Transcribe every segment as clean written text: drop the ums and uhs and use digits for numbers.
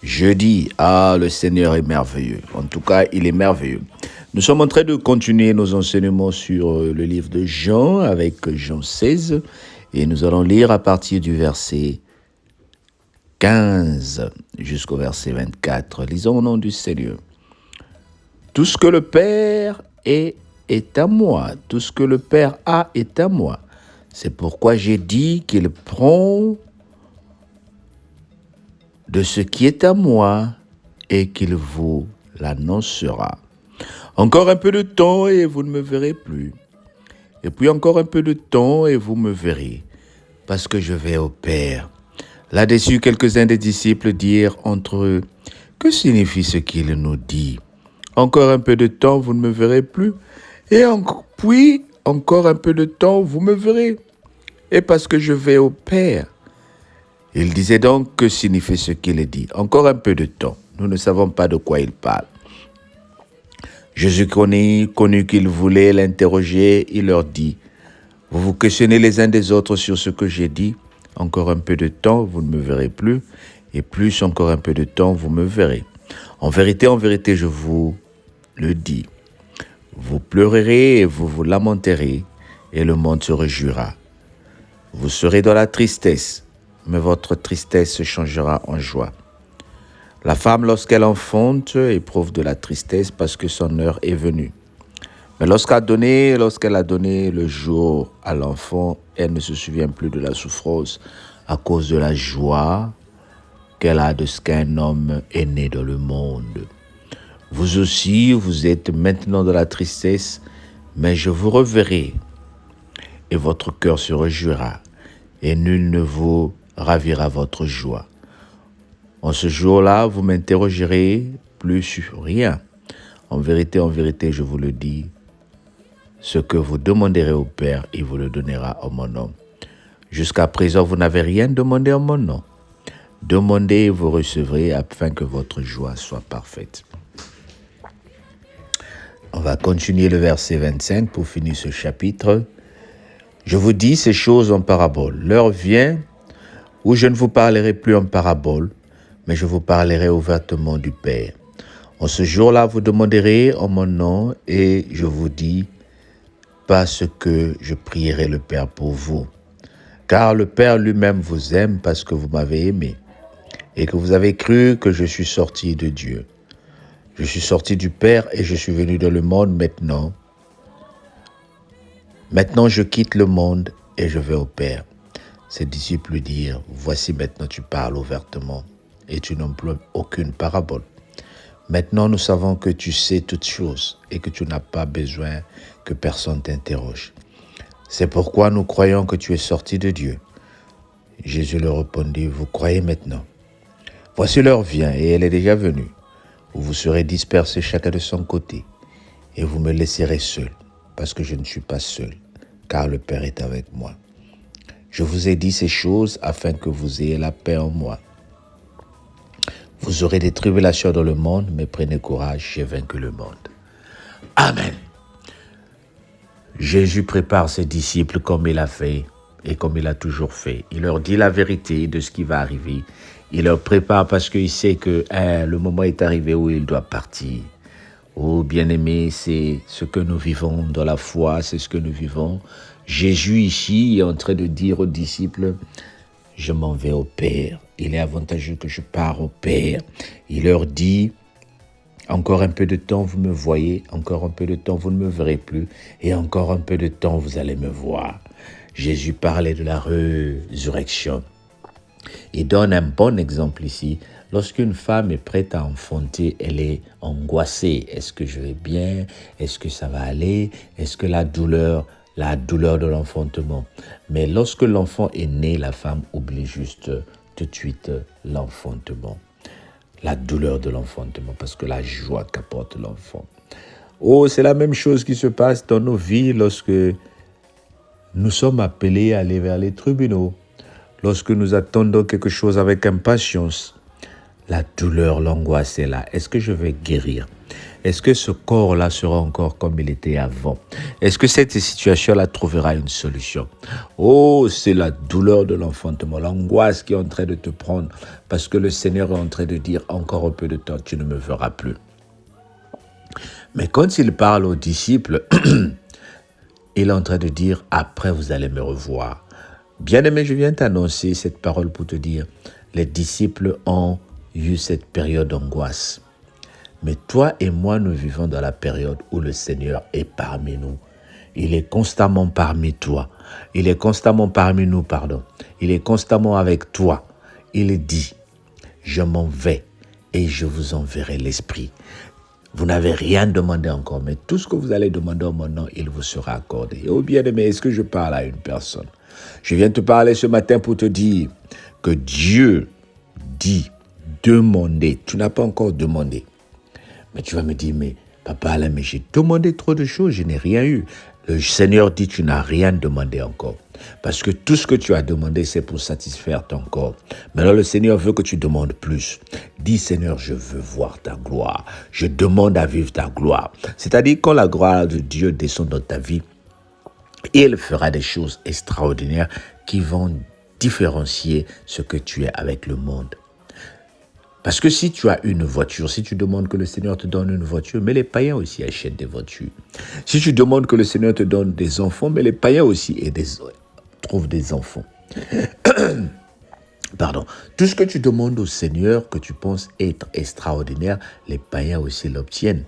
Je dis, le Seigneur est merveilleux. En tout cas, il est merveilleux. Nous sommes en train de continuer nos enseignements sur le livre de Jean avec Jean 16 et nous allons lire à partir du verset 15 jusqu'au verset 24. Lisons au nom du Seigneur. Tout ce que le Père est à moi. Tout ce que le Père a est à moi. C'est pourquoi j'ai dit qu'il prend de ce qui est à moi et qu'il vous l'annoncera. Encore un peu de temps et vous ne me verrez plus. Et puis encore un peu de temps et vous me verrez, parce que je vais au Père. Là-dessus, quelques-uns des disciples dirent entre eux, « Que signifie ce qu'il nous dit? Encore un peu de temps, vous ne me verrez plus. Et puis encore un peu de temps, vous me verrez. Et parce que je vais au Père. » Il disait donc que signifie ce qu'il dit. Encore un peu de temps. Nous ne savons pas de quoi il parle. Jésus connu qu'il voulait l'interroger, il leur dit, « Vous vous questionnez les uns des autres sur ce que j'ai dit. Encore un peu de temps, vous ne me verrez plus. Et plus encore un peu de temps, vous me verrez. En vérité, je vous le dis. Vous pleurerez et vous vous lamenterez, et le monde se réjouira. Vous serez dans la tristesse, mais votre tristesse se changera en joie. La femme, lorsqu'elle enfante, éprouve de la tristesse parce que son heure est venue. Mais lorsqu'elle a donné le jour à l'enfant, elle ne se souvient plus de la souffrance à cause de la joie qu'elle a de ce qu'un homme est né dans le monde. Vous aussi, vous êtes maintenant dans la tristesse, mais je vous reverrai, et votre cœur se réjouira, et nul ne vous ravira votre joie. En ce jour-là, vous m'interrogerez plus sur rien. En vérité, je vous le dis, ce que vous demanderez au Père, il vous le donnera en mon nom. Jusqu'à présent, vous n'avez rien demandé en mon nom. Demandez et vous recevrez afin que votre joie soit parfaite. On va continuer le verset 25 pour finir ce chapitre. Je vous dis ces choses en parabole. L'heure vient où je ne vous parlerai plus en parabole, mais je vous parlerai ouvertement du Père. En ce jour-là, vous demanderez en mon nom et je vous dis parce que je prierai le Père pour vous. Car le Père lui-même vous aime parce que vous m'avez aimé et que vous avez cru que je suis sorti de Dieu. Je suis sorti du Père et je suis venu dans le monde maintenant. Maintenant, je quitte le monde et je vais au Père. Ses disciples lui dirent, « Voici maintenant tu parles ouvertement et tu n'emploies aucune parabole. Maintenant, nous savons que tu sais toutes choses et que tu n'as pas besoin que personne t'interroge. C'est pourquoi nous croyons que tu es sorti de Dieu. » Jésus leur répondit, « Vous croyez maintenant. Voici l'heure vient et elle est déjà venue, où vous serez dispersés chacun de son côté et vous me laisserez seul, parce que je ne suis pas seul, car le Père est avec moi. Je vous ai dit ces choses afin que vous ayez la paix en moi. Vous aurez des tribulations dans le monde, mais prenez courage, j'ai vaincu le monde. » Amen. Jésus prépare ses disciples comme il a fait et comme il a toujours fait. Il leur dit la vérité de ce qui va arriver. Il leur prépare parce qu'il sait que le moment est arrivé où il doit partir. Oh bien-aimés, c'est ce que nous vivons dans la foi, c'est ce que nous vivons. Jésus ici est en train de dire aux disciples, « Je m'en vais au Père. Il est avantageux que je parte au Père. » Il leur dit, « Encore un peu de temps, vous me voyez. Encore un peu de temps, vous ne me verrez plus. Et encore un peu de temps, vous allez me voir. » Jésus parlait de la résurrection. Il donne un bon exemple ici. Lorsqu'une femme est prête à enfanter, elle est angoissée. Est-ce que je vais bien? Est-ce que ça va aller? Est-ce que la douleur de l'enfantement? Mais lorsque l'enfant est né, la femme oublie juste tout de suite l'enfantement. La douleur de l'enfantement, parce que la joie qu'apporte l'enfant. Oh, c'est la même chose qui se passe dans nos vies lorsque nous sommes appelés à aller vers les tribunaux. Lorsque nous attendons quelque chose avec impatience, La douleur, l'angoisse est là. Est-ce que je vais guérir? Est-ce que ce corps-là sera encore comme il était avant? Est-ce que cette situation-là trouvera une solution? Oh, c'est la douleur de l'enfantement, l'angoisse qui est en train de te prendre parce que le Seigneur est en train de dire encore un peu de temps, tu ne me verras plus. Mais quand il parle aux disciples, il est en train de dire, après vous allez me revoir. Bien-aimé, je viens t'annoncer cette parole pour te dire, les disciples ont eu cette période d'angoisse. Mais toi et moi, nous vivons dans la période où le Seigneur est parmi nous. Il est constamment parmi toi. Il est constamment parmi nous, pardon. Il est constamment avec toi. Il dit, je m'en vais et je vous enverrai l'Esprit. Vous n'avez rien demandé encore, mais tout ce que vous allez demander en mon nom, il vous sera accordé. Oh bien-aimé, est-ce que je parle à une personne? Je viens te parler ce matin pour te dire que Dieu dit, demandez. Tu n'as pas encore demandé. Mais tu vas me dire, mais papa Alain, mais j'ai demandé trop de choses, je n'ai rien eu. Le Seigneur dit, tu n'as rien demandé encore. Parce que tout ce que tu as demandé, c'est pour satisfaire ton corps. Mais alors le Seigneur veut que tu demandes plus. Dis, Seigneur, je veux voir ta gloire. Je demande à vivre ta gloire. C'est-à-dire, quand la gloire de Dieu descend dans ta vie, il fera des choses extraordinaires qui vont différencier ce que tu es avec le monde. Parce que si tu as une voiture, si tu demandes que le Seigneur te donne une voiture, mais les païens aussi achètent des voitures. Si tu demandes que le Seigneur te donne des enfants, mais les païens aussi trouvent des enfants. Pardon. Tout ce que tu demandes au Seigneur, que tu penses être extraordinaire, les païens aussi l'obtiennent.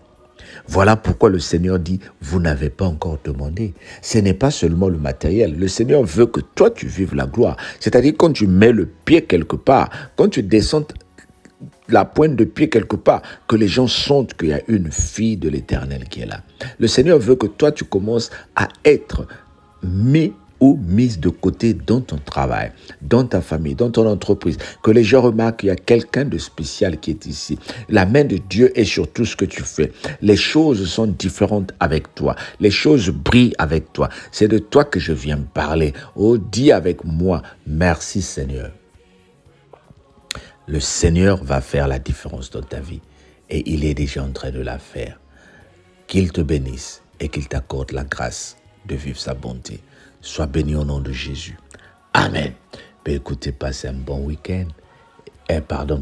Voilà pourquoi le Seigneur dit, vous n'avez pas encore demandé. Ce n'est pas seulement le matériel. Le Seigneur veut que toi, tu vives la gloire. C'est-à-dire quand tu mets le pied quelque part, quand tu descends la pointe de pied quelque part, que les gens sentent qu'il y a une fille de l'Éternel qui est là. Le Seigneur veut que toi, tu commences à être mis ou mise de côté dans ton travail, dans ta famille, dans ton entreprise, que les gens remarquent qu'il y a quelqu'un de spécial qui est ici. La main de Dieu est sur tout ce que tu fais. Les choses sont différentes avec toi. Les choses brillent avec toi. C'est de toi que je viens parler. Oh, dis avec moi, merci Seigneur. Le Seigneur va faire la différence dans ta vie et il est déjà en train de la faire. Qu'il te bénisse et qu'il t'accorde la grâce de vivre sa bonté. Sois béni au nom de Jésus. Amen. Écoutez, passez un bon week-end.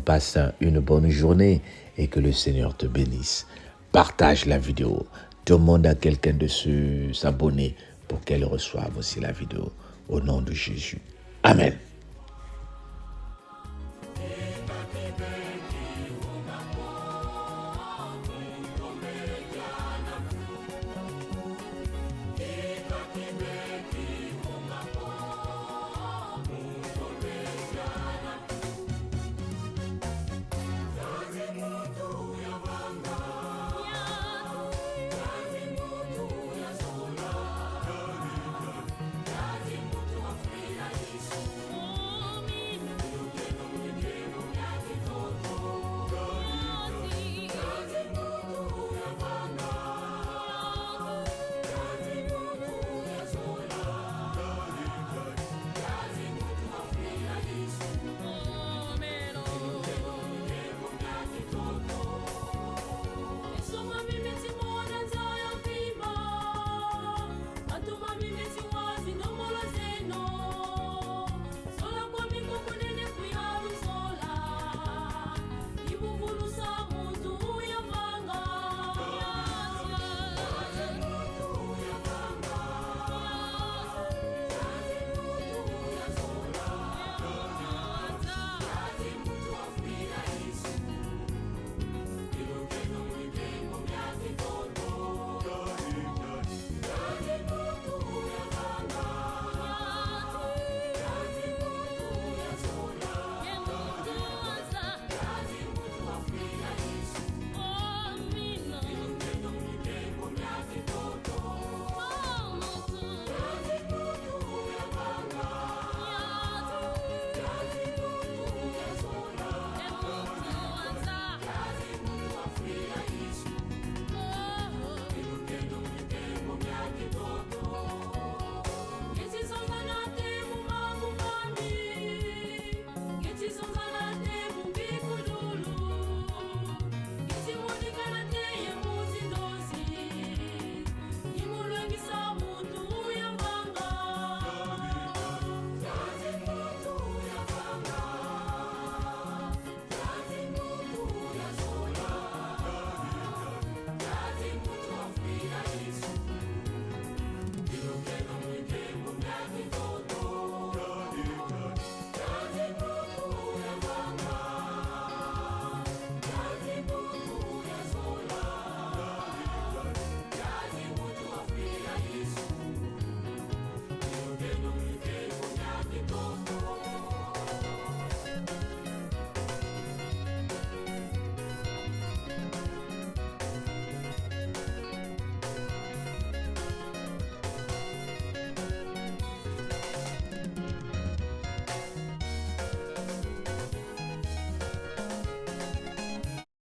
Passe une bonne journée et que le Seigneur te bénisse. Partage la vidéo. Demande à quelqu'un de s'abonner pour qu'elle reçoive aussi la vidéo. Au nom de Jésus. Amen.